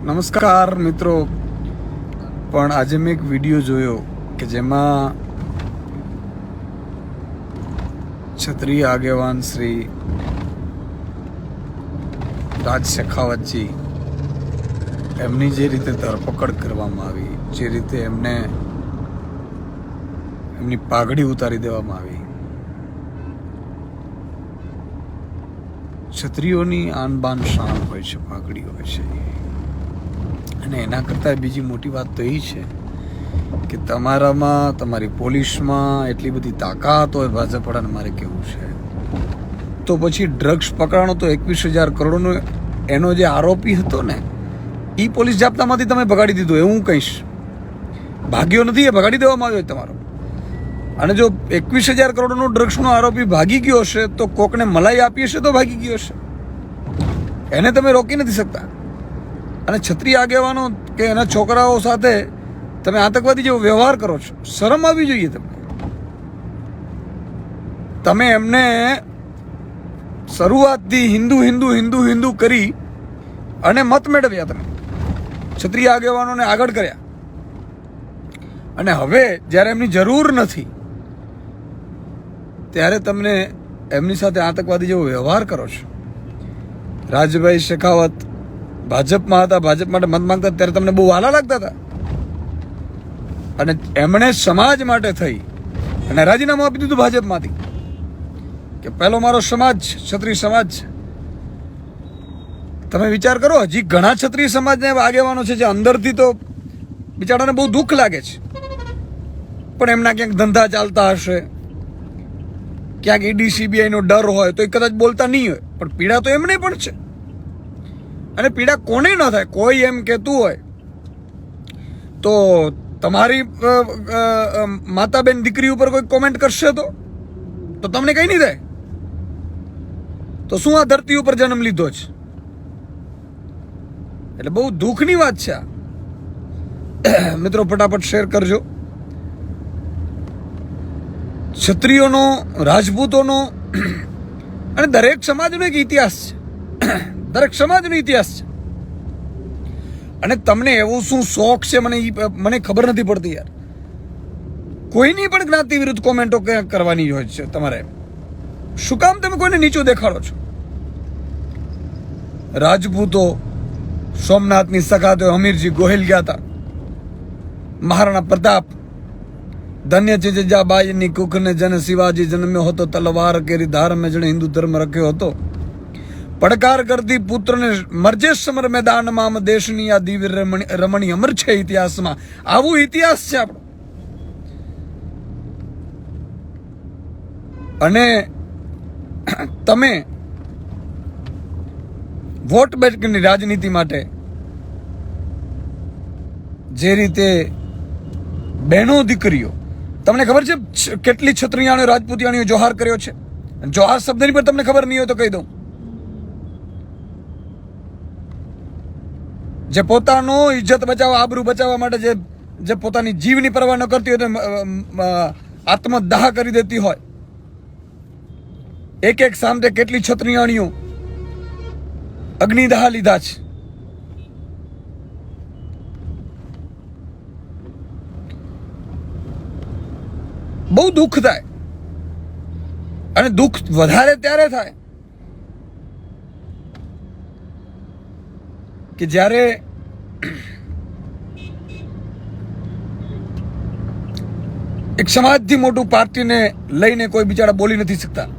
નમસ્કાર મિત્રો, પણ આજે મેં એક વિડીયો જોયો કે જેમાં ક્ષત્રિય આગેવાન શ્રી રાજ શેખાવતજી એમની જે રીતે ધરપકડ કરવામાં આવી, જે રીતે એમની પાઘડી ઉતારી દેવામાં આવી, ક્ષત્રિયોની આન બાન શાન હોય છે, પાઘડી હોય છે. અને એના કરતાં બીજી મોટી વાત તો એ છે કે તમારામાં, તમારી પોલીસમાં એટલી બધી તાકાત હોય ભાજપવાળાને. મારે કહેવું છે તો પછી ડ્રગ્સ પકડાણો તો 21,000 કરોડનો એનો જે આરોપી હતો ને, એ પોલીસ જાપ્તામાંથી તમે ભગાડી દીધો, એવું હું કહીશ. ભાગ્યો નથી, એ ભગાડી દેવામાં આવ્યો તમારો. અને જો 21,000 કરોડનો ડ્રગ્સનો આરોપી ભાગી ગયો હશે તો કોકને મલાઈ આપી હશે તો ભાગી ગયો હશે, એને તમે રોકી નથી શકતા. અને ક્ષત્રિય આગેવાનો કે એના છોકરાઓ સાથે તમે આતંકવાદી જેવો વ્યવહાર કરો છો, શરમ આવવી જોઈએ તમને. તમે એમને શરૂઆતથી હિન્દુ હિન્દુ હિન્દુ હિન્દુ કરી અને મત મેળવ્યા, તમે ક્ષત્રિય આગેવાનોને આગળ કર્યા, અને હવે જ્યારે એમની જરૂર નથી ત્યારે તમને એમની સાથે આતંકવાદી જેવો વ્યવહાર કરો છો. રાજભાઈ શેખાવત ભાજપમાં હતા, ભાજપ માટે મત માંગતા, ત્યારે તમને બહુ વાલા લાગતા હતા, અને એમણે સમાજ માટે થઈ અને રાજીનામું આપી દીધું ભાજપમાંથી કે પહેલો મારો સમાજ ક્ષત્રિય સમાજ છે. તમે વિચાર કરો, હજી ઘણા ક્ષત્રિય સમાજના એવા આગેવાનો છે જે અંદરથી તો બિચારાને બહુ દુઃખ લાગે છે, પણ એમના ક્યાંક ધંધા ચાલતા હશે, ક્યાંક ઈડી સીબીઆઈનો ડર હોય તો એ કદાચ બોલતા નહીં હોય, પણ પીડા તો એમને પણ છે. અને પીડા કોને ન થાય? કોઈ એમ કહેતું હોય તો તમારી માતા બેન દીકરી ઉપર કોઈ કોમેન્ટ કરશે તો તમને કઈ નહીં થાય. તો શું આ ધરતી ઉપર જન્મ લીધો છે? એટલે બહુ દુઃખની વાત છે આ. મિત્રો ફટાફટ શેર કરજો. ક્ષત્રિયોનો, રાજપૂતોનો અને દરેક સમાજનો એક ઇતિહાસ છે, દરેક સમાજનો ઇતિહાસ છે. અને તમને એવું શું શોખ છે મને ખબર નથી પડતી યાર. કોઈની પણ જ્ઞાતિ વિરુદ્ધ કોમેન્ટો કરવાની હોય છે તમારે. શું કામ તમે કોઈને નીચું દેખાડો છો? રાજપૂતો સોમનાથની સખાતો હમીરજી ગોહિલ ગયા હતા, મહારાણા પ્રતાપ, ધન્ય છે જા બાઈની કુખને જન શિવાજી જન્મ્યો હતો, તલવાર કેરી ધાર મેં જણે હિન્દુ ધર્મ રાખ્યો હતો, પડકાર કરતી પુત્રને મરજે સમર મેદાનમાં, આમ દેશની આ દિવ્ય રમણી અમર છે ઇતિહાસમાં. આવું ઇતિહાસ છે આપણો. અને તમે વોટ બેંકની રાજનીતિ માટે જે રીતે બહેનો દીકરીઓ, તમને ખબર છે કેટલી ક્ષત્રિયાણીઓ રાજપૂતિયાણીઓ જોહાર કર્યો છે? જોહાર શબ્દની પણ તમને ખબર નહીં હોય તો કહી દઉં. જે પોતાનો ઇજ્જત બચાવવા, આબરૂ બચાવવા માટે જે પોતાની જીવની પરવા ન કરતી હોય, આત્મદાહ કરી દેતી હોય, એક એક સામે કેટલી ક્ષત્રિયાણીઓ અગ્નિદાહ લીધા છે. બહુ દુઃખ થાય. અને દુઃખ વધારે ત્યારે થાય કે જ્યારે એક સમાજથી મોટું પાર્ટીને લઈને કોઈ બિચારા બોલી નથી શકતા.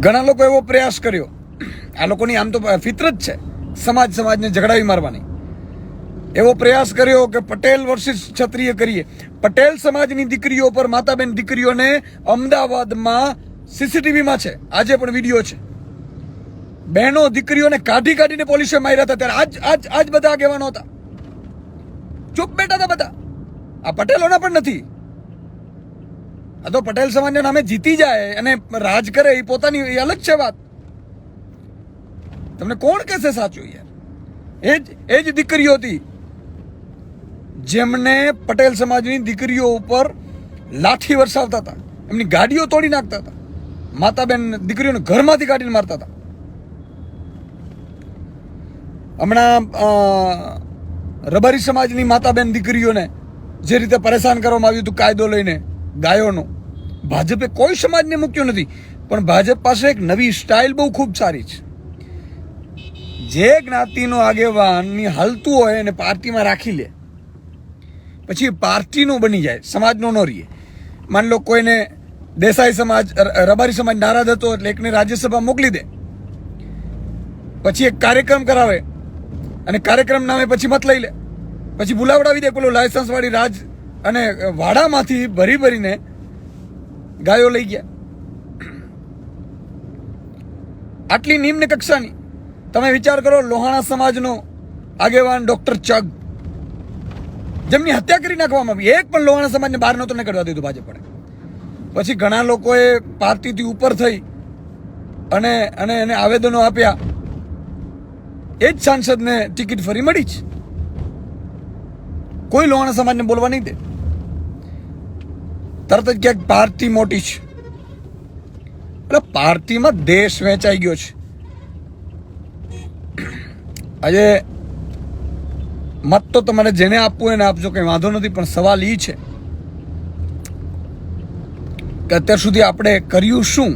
ઘણા લોકો એવો પ્રયાસ કર્યો, આ લોકોની આમ તો ફિતરત છે સમાજને ઝઘડાવી મારવાની, એવો પ્રયાસ કર્યો કે પટેલ વર્સિસ ક્ષત્રિય કરીએ. પટેલ સમાજની દીકરીઓ પર, માતાબેન દીકરીઓને અમદાવાદમાં સીસીટીવીમાં છે, આજે પણ વિડીયો છે, બહેનો દીકરીઓને કાઢીને પોલીસે માર્યા હતા. ત્યારે આજ બધા આગેવાનો હતા, ચૂપ બેઠા હતા બધા. આ પટેલોના પણ નથી. આ તો પટેલ સમાજના નામે જીતી જાય અને રાજ કરે, એ પોતાની અલગ છે વાત. તમને કોણ કહેશે સાચું યાર? એ જ દીકરીઓ હતી જેમને પટેલ સમાજની દીકરીઓ ઉપર લાઠી વરસાવતા હતા, એમની ગાડીઓ તોડી નાખતા હતા, માતાબેન દીકરીઓને ઘરમાંથી કાઢીને મારતા હતા. હમણાં રબારી સમાજની માતાબેન દીકરીઓને જે રીતે પરેશાન કરવામાં આવ્યું હતું કાયદો લઈને ગાયોનો, ભાજપે કોઈ સમાજને મૂક્યો નથી, પણ ભાજપ પાસે એક નવી સ્ટાઇલ બહુ ખૂબ સારી છે. જે જ્ઞાતિનો આગેવાનની હાલતું હોય એને પાર્ટીમાં રાખી લે, પછી પાર્ટીનું બની જાય, સમાજનો ન રહીએ. માન લો કોઈને દેસાઈ સમાજ, રબારી સમાજ નારાજ હતો એટલે એકને રાજ્યસભા મોકલી દે, પછી એક કાર્યક્રમ કરાવે અને કાર્યક્રમ નામે પછી મત લઈ લે, પછી બોલાવડાવી દે પેલો લાયસન્સ વાળી રાજ, અને વાડામાંથી ભરીને ગાયો લઈ ગયા. આટલી નિમ્ન કક્ષાની. તમે વિચાર કરો, લોહાણા સમાજનો આગેવાન ડોક્ટર ચગ, જેમની હત્યા કરી નાખવામાં આવી, એક પણ લોહાણા સમાજને બહાર નહોતો નીકળવા દીધું ભાજપે. પછી ઘણા લોકોએ પાર્ટીથી ઉપર થઈ અને એને આવેદનો આપ્યા, એ જ સાંસદને ટિકિટ ફરી મળી જ. કોઈ લોહાણા સમાજને બોલવા નહીં દે, તરત જ ક્યાંક પાર્ટી મોટી છે. એટલે પાર્ટીમાં દેશ વેચાઈ ગયો છે. આજે મત તો તમારે જેને આપવું એને આપજો, કંઈ વાંધો નથી, પણ સવાલ એ છે કે અત્યાર સુધી આપણે કર્યું શું?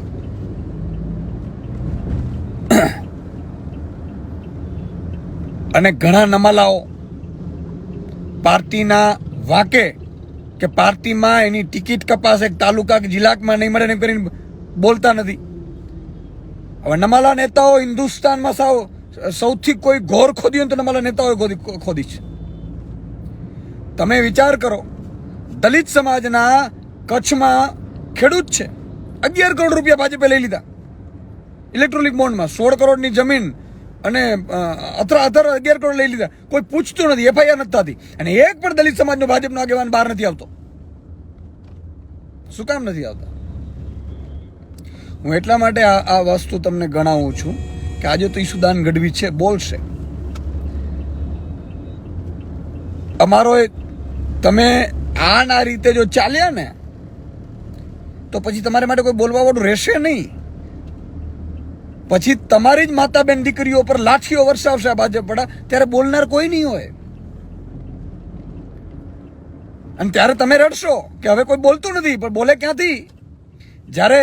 અને ઘણા નમાલાઓ પાર્ટીના વાંકે કે પાર્ટીમાં એની ટિકિટ કપાસ એક તાલુકા કે જિલ્લામાં નહીં મળે ને કરીને બોલતા નથી. હવે નમાલા નેતાઓ હિન્દુસ્તાનમાં સૌથી કોઈ ઘોર ખોદી હોય તો નમાલા નેતાઓએ ખોદી છે. તમે વિચાર કરો, દલિત સમાજના કચ્છમાં ખેડૂત છે, 11 કરોડ રૂપિયા ભાજપે લઈ લીધા ઇલેક્ટ્રોનિક બોન્ડમાં, 16 કરોડની જમીન અને 11 કરોડ લઈ લીધા. કોઈ પૂછતું નથી, FIR નથી થતી, અને એક પણ દલિત સમાજનો ભાજપનો આગેવાન બહાર નથી આવતો. શું કામ નથી આવતા? હું એટલા માટે આ વસ્તુ તમને ગણાવું છું કે આજે તો ઈસુદાન ગઢવી છે, બોલશે. અમારો તમે આ રીતે જો ચાલ્યા ને તો પછી તમારા માટે કોઈ બોલવા વાળું રહેશે નહીં. પછી તમારી જ માતા બેન દીકરીઓ પર લાઠીઓ વરસાવશે ભાજપ પડા, ત્યારે બોલનાર કોઈ નહીં હોય. અને ત્યારે તમે રડશો કે હવે કોઈ બોલતું નથી, પણ બોલે ક્યાંથી? જ્યારે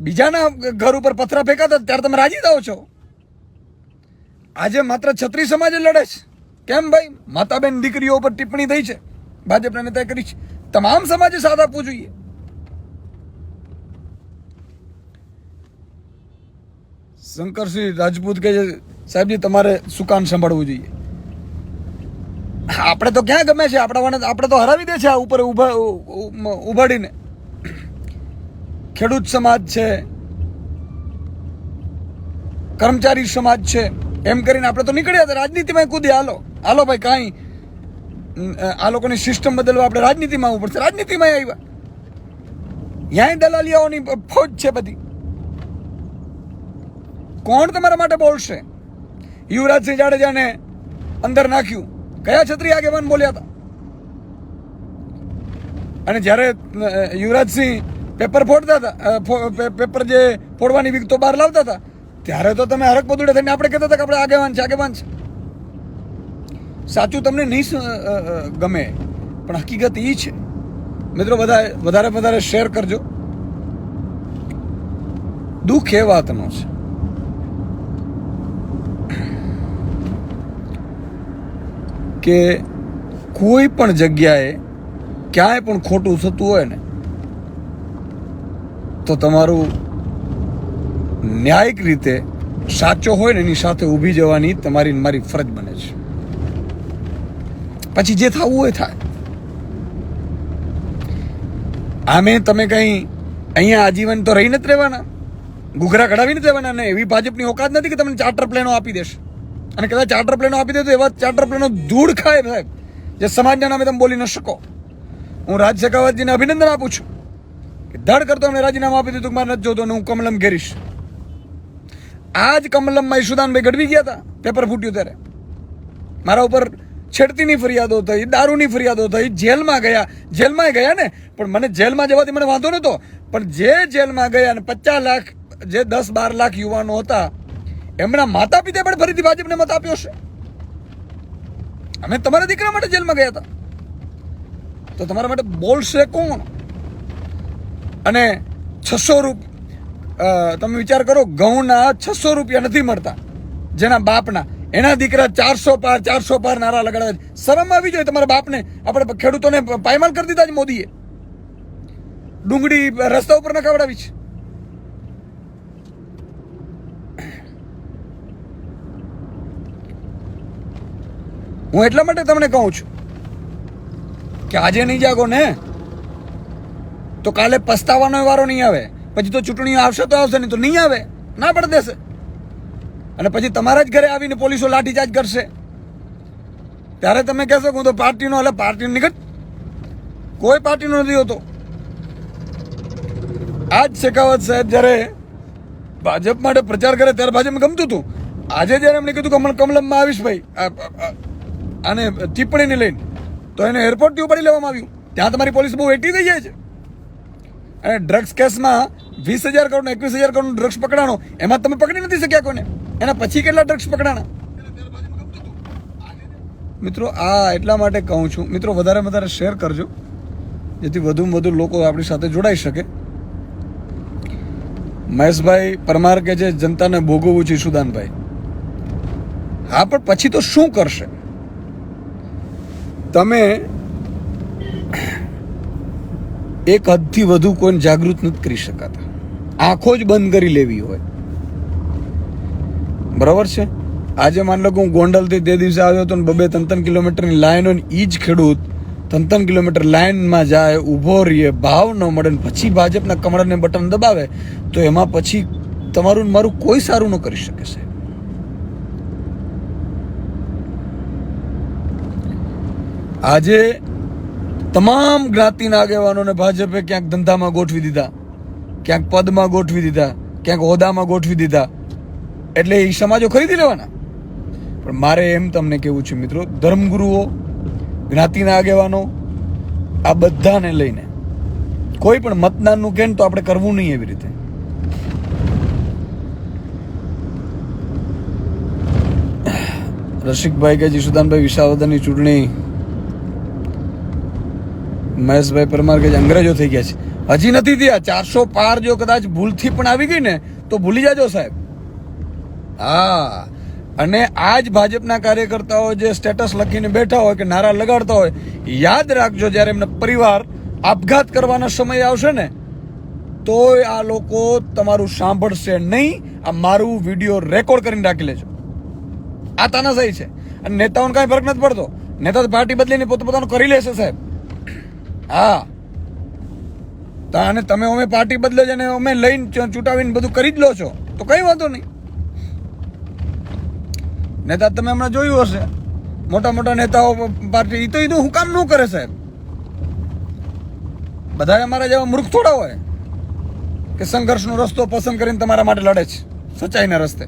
બીજાના ઘર ઉપર પથરા ફેંકાતા ત્યારે તમે રાજી થાઓ છો. આજે માત્ર છત્રી સમાજ લડે છે. કેમ ભાઈ? માતાબેન દીકરીઓ ઉપર ટિપ્પણી થઈ છે, ભાજપના નેતાએ કરી છે. તમામ સમાજે સાથ આપવું જોઈએ. શંકરસિંહ રાજપૂત કે સાહેબજી તમારે સુકાન સંભાળવું જોઈએ. આપણે તો ક્યાં ગમે છે, આપણે તો હરાવી દે છે આ ઉપર ઉભાડીને. ખેડૂત સમાજ છે, કર્મચારી સમાજ છે, એમ કરીને આપણે તો નીકળ્યા હતા રાજનીતિમાં કૂદી. હાલો ભાઈ, કાંઈ આ લોકોની સિસ્ટમ બદલવા આપણે રાજનીતિમાં આવવું પડશે. રાજનીતિમાં આવ્યા, ન્યાય દલાલિયાઓની ફોજ છે બધી. કોણ તમારા માટે બોલશે? યુવરાજસિંહ જાડેજાને અંદર નાખ્યું, કયા છત્રી આગેવાન બોલ્યા હતા? અને જ્યારે યુવરાજસિંહ પેપર ફોડતા હતા, પેપર જે ફોડવાની વિગતો બહાર લાવતા હતા, ત્યારે તો તમે હરક પદુડે થઈને આપણે કહેતા હતા કે આપણે આગેવાન છે. સાચું તમને નહીં ગમે, પણ હકીકત એ છે. મિત્રો, વધારે શેર કરજો. દુઃખ એ વાતનો છે કે કોઈ પણ જગ્યાએ ક્યાંય પણ ખોટું થતું હોય ને તો તમારું ન્યાયિક રીતે સાચો હોય ને એની સાથે ઊભી જવાની તમારી મારી ફરજ બને છે. પછી જે થવું હોય થાય. આમે તમે કંઈ અહીંયા આજીવન તો રહી નથી રહેવાના, ઘૂઘરા કઢાવી નથી રહેવાના. ને એવી ભાજપની ઓકાત નથી કે તમને ચાર્ટર પ્લેનો આપી દેશે. અને કદાચ ચાર્ટર પ્લેનો આપી દે તો એવા ચાર્ટર પ્લેનો ધૂળ ખાય સાહેબ, જે સમાજના નામે તમે બોલી ન શકો. હું રાજ શેખાવતજીને અભિનંદન આપું છું કે ધડ કરતો અમને રાજીનામું આપી દીધું કે મારે નથી જોતો ને હું કમલમ ઘેરીશ. આ જ કમલમમાં ઈશુદાનભાઈ ગઢવી ગયા હતા, પેપર ફૂટ્યું ત્યારે. મારા ઉપર છેડતીની ફરિયાદો થઈ, દારૂની ફરિયાદો થઈ, જેલમાં ગયા ને. પણ મને જેલમાં જવાથી મને વાંધો નહોતો, પણ જે જેલમાં ગયા ને 50 લાખ, જે 10-12 લાખ યુવાનો હતા એમના માતા પિતા પણ ફરીથી ભાજપને મત આપ્યો છે. અમે તમારા દીકરા માટે જેલમાં ગયા હતા, તો તમારા માટે બોલશે કોણ? અને 600 રૂપિયા, તમે વિચાર કરો, ઘઉંના 600 રૂપિયા નથી મળતા જેના બાપના, એના દીકરા 400 પાર નારા લગાડે. શરમ આવી જોઈએ તમારા બાપને. આપણે ખેડૂતોને પાયમાલ કરી દીધા છે મોદીએ. ડુંગળી રસ્તા ઉપર ન ખવડાવી છે. હું એટલા માટે તમને કહું છું કે આજે નહીં જાગો ને તો કાલે પસ્તાવાનો વારો નહીં આવે. પછી તો ચૂંટણીઓ આવશે તો આવશે, નહીં તો નહીં આવે, ના પડ દેશે. અને પછી તમારા જ ઘરે આવીને પોલીસો લાઠીચાર્જ કરશે. ત્યારે તમે કહેશો કે હું તો પાર્ટીનો, એટલે પાર્ટીનો નીકળ, કોઈ પાર્ટીનો નથી હોતો. આજ શેખાવત સાહેબ જ્યારે ભાજપ માટે પ્રચાર કરે ત્યારે ભાજપને ગમતું હતું. આજે જ્યારે એમણે કીધું કે કમલમમાં આવીશ ભાઈ અને ટિપ્પણીને લઈને, તો એને એરપોર્ટથી ઉપાડી લેવામાં આવ્યું. ત્યાં તમારી પોલીસ બહુ એક્ટિવ થઈ જાય છે. અને ડ્રગ્સ કેસમાં 20,000 કરોડ 21,000 કરોડ ડ્રગ્સ પકડાણો, એમાં તમે પકડી નથી શક્યા કોઈને. એના પછી કેટલા ડ્રગ્સ પકડાણા? મિત્રો, આ એટલા માટે કહું છું, મિત્રો વધારે વધારે શેર કરજો, જેથી વધુમાં વધુ લોકો આપણી સાથે જોડાઈ શકે. મહેશભાઈ પરમાર કે છે જનતાને ભોગવવું છે સુદાનભાઈ. હા, પણ પછી તો શું કરશે? તમે એક હદથી વધુ કોઈને જાગૃત નથી કરી શકાતા. આંખો જ બંધ કરી લેવી હોય, બરાબર છે. આજે માન લો કે હું ગોંડલથી તે દિવસે આવ્યો હતો ને 2-3 કિલોમીટરની લાઈન હોય ને એ જ ખેડૂત 3 કિલોમીટર લાઈનમાં જાય, ઊભો રહીએ, ભાવ ન મળે ને પછી ભાજપના કમળને બટન દબાવે, તો એમાં પછી તમારું મારું કોઈ સારું ન કરી શકે છે. આજે તમામ જ્ઞાતિના આગેવાનોને ભાજપે ક્યાંક ધંધામાં ગોઠવી દીધા, ક્યાંક પદમાં ગોઠવી દીધા, ક્યાંક હોદ્દામાં ગોઠવી દીધા. એટલે એ સમાજો ખરીદી લેવાના. પણ મારે એમ તમને કહેવું છે મિત્રો, ધર્મગુરુઓ, જ્ઞાતિના આગેવાનો, આ બધાને લઈને કોઈ પણ મતદાનનું કહે તો આપણે કરવું નહીં એવી રીતે. રસિકભાઈ કે જીસુદાનભાઈ વિસાવદરની ચૂંટણી, મહેશભાઈ પરમાર કે અંગ્રેજો થઈ ગયા છે. હજી નથી થયા. 400 પાર જો કદાચ ભૂલથી પણ આવી ગઈ ને તો ભૂલી જાજો સાહેબ. હા, અને આજ ભાજપના કાર્યકર્તાઓ જે સ્ટેટસ લખીને બેઠા હોય કે નારા લગાડતા હોય, યાદ રાખજો જ્યારે એમનો પરિવાર આપઘાત કરવાના સમય આવશે ને, તોય આ લોકો તમારું સાંભળશે નહીં. આ મારું વિડીયો રેકોર્ડ કરીને રાખી લેજો. આ તાનાશાહી છે. અને નેતાઓને કાંઈ ફરક નથી પડતો. નેતા પાર્ટી બદલીને પોતાનું કરી લેશે સાહેબ. હા, અને તમે અમે પાર્ટી બદલે છે ને અમે લઈને ચૂંટાવીને બધું કરી જ લો છો તો કઈ વાંધો નહીં. નેતા તમે હમણાં જોયું હશે, મોટા મોટા નેતાઓ પાર્ટી તો હું કામ ન કરે સાહેબ. બધા અમારા જેવા મૂર્ખ થોડા હોય કે સંઘર્ષનો રસ્તો પસંદ કરીને તમારા માટે લડે છે સચ્ચાઈના રસ્તે.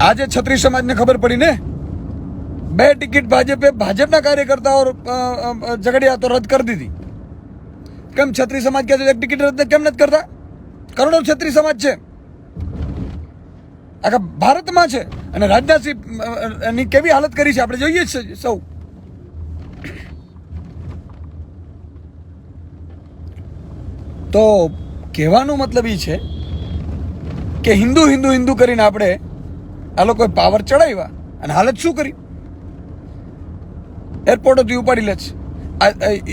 આજે છત્રી સમાજને ખબર પડી ને, 2 ટિકિટ ભાજપના કાર્યકર્તાઓ ઝઘડિયા તો રદ કરી દીધી. કેમ છત્રી સમાજ કહે છે 1 ટિકિટ રદ કેમ નથી કરતા? કરોડો છત્રી સમાજ છે, આખા ભારતમાં છે. અને રાજનાથસિંહ ની કેવી હાલત કરી છે આપણે જોઈએ છે સૌ. તો કહેવાનો મતલબ એ છે કે હિન્દુ હિન્દુ હિન્દુ કરીને આપણે આ લોકોએ પાવર ચડાવ્યા અને હાલત શું કરી? એરપોર્ટોથી ઉપાડી લે છે.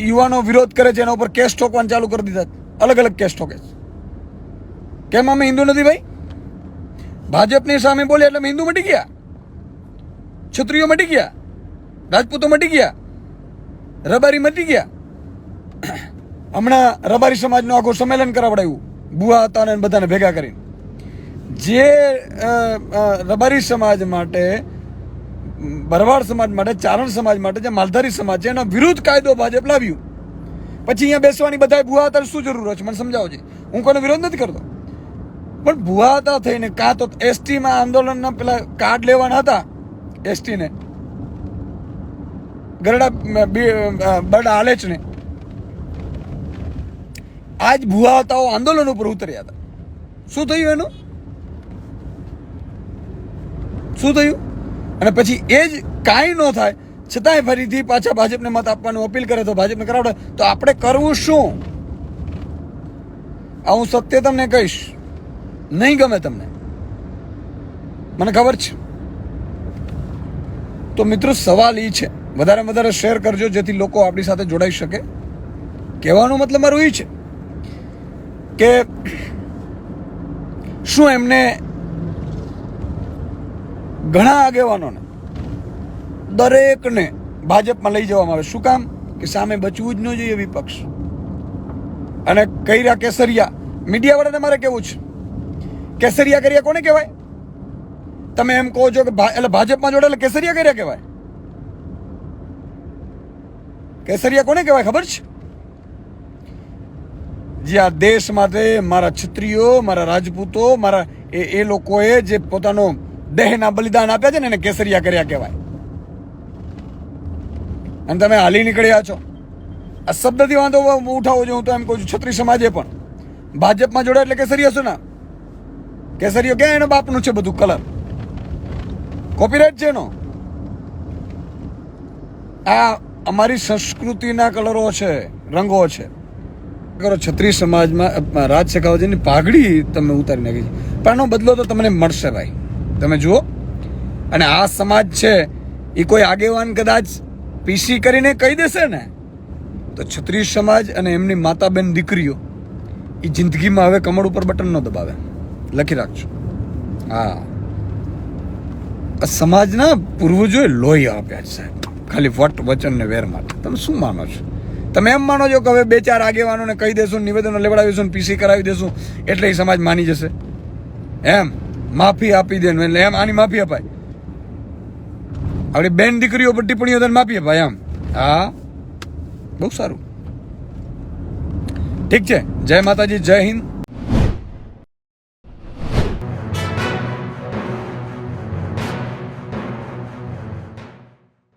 યુવાનો વિરોધ કરે છે, એના ઉપર કેસ ઠોકવાનું ચાલુ કરી દીધા. અલગ અલગ કેસ ઠોકે છે. કેમ અમે હિન્દુ નથી ભાઈ? ભાજપની સામે બોલે એટલે અમે હિન્દુ મટી ગયા, ક્ષત્રિયો મટી ગયા, રાજપૂતો મટી ગયા, રબારી મટી ગયા. હમણાં રબારી સમાજનું આખું સંમેલન કરાવડાવ્યું બુઆ હતા ને બધાને ભેગા કરીને. જે રબારી સમાજ માટે, ભરવાડ સમાજ માટે, ચારણ સમાજ માટે, જે માલધારી સમાજ છે એના વિરુદ્ધ કાયદો ભાજપ લાવ્યું. પછી અહીંયા બેસવાની બધા ભૂવા હતા શું જરૂર છે? મને સમજાવો છે. હું કોઈનો વિરોધ નથી કરતો, પણ ભૂવા હતા થઈને કાં તો એસટીમાં આંદોલનના પેલા કાર્ડ લેવાના હતા, એસટીને ગરડા બરડા આલેચને, આજ ભુવાતાઓ આંદોલન ઉપર ઉતર્યા હતા. શું થયું એનું? શું થયું? અને પછી એ જ કાંઈ ન થાય છતાંય ફરીથી પાછા ભાજપને મત આપવાનું અપીલ કરે તો ભાજપને કરાવડે. તો આપણે કરવું શું? આ હું સત્ય તમને કહીશ, નહીં ગમે તમને, મને ખબર છે. તો મિત્રો સવાલ એ છે, વધારે વધારે શેર કરજો જેથી લોકો આપણી સાથે જોડાઈ શકે. કહેવાનો મતલબ મારું એ છે કે શું એમને ઘણા આગેવાનોને દરેકને ભાજપમાં લઈ જવામાં આવે. શું કામ? કે સામે બચવું જ ન જોઈએ વિપક્ષ. અને કર્યા કેસરિયા. મીડિયાવાળાને મારે કેવું છે, કેસરિયા કર્યા કોને કહેવાય? તમે એમ કહો છો કે એટલે ભાજપમાં જોડે એટલે કેસરિયા કર્યા કહેવાય. કેસરિયા કોને કહેવાય ખબર છે? જે આ દેશ માટે મારા ક્ષત્રિયો, મારા રાજપૂતો, મારા એ લોકોએ જે પોતાનો દેહના બલિદાન આપ્યા છે ને એને કેસરિયા કર્યા કહેવાય. અને તમે હાલી નીકળ્યા છો. આ શબ્દથી વાંધો ઉઠાવો છો. હું તો એમ કહું છું ક્ષત્રિય સમાજે પણ ભાજપમાં જોડે એટલે કેસરિયા શું ના? કેસરીઓ ક્યાં એનો બાપનું છે બધું કલર? કોપીરાઇટ છે એનો. આ અમારી સંસ્કૃતિના કલરો છે, રંગો છે. કરો ક્ષત્રિય સમાજમાં રાજ શેખાવતની પાઘડી તમે ઉતારી નાખી છે, પણ આનો બદલો તો તમને મળશે ભાઈ. તમે જુઓ. અને આ સમાજ છે એ કોઈ આગેવાન કદાચ પીસી કરીને કહી દેશે ને તો ક્ષત્રિય સમાજ અને એમની માતા બેન દીકરીઓ એ જિંદગીમાં હવે કમળ ઉપર બટન ન દબાવે. લખી રાખજો. હા, આ સમાજના પૂર્વજોએ લોહી આપ્યા છે સાહેબ, ખાલી વટ વચન ને વેર માટે. તમે શું માનો છો? તમે એમ માનો છો કે હવે 2-4 આગેવાનોને કહી દેશું, નિવેદનો લેવડાવીશું, પીસી કરાવી દેશું એટલે એ સમાજ માની જશે? એમ માફી આપી દે એટલે એમ આની માફી અપાય? આપણી બેન દીકરીઓ પર ટિપ્પણીઓ તને માફી અપાય એમ? હા, બહુ સારું. ઠીક છે. જય માતાજી, જય હિન્દ.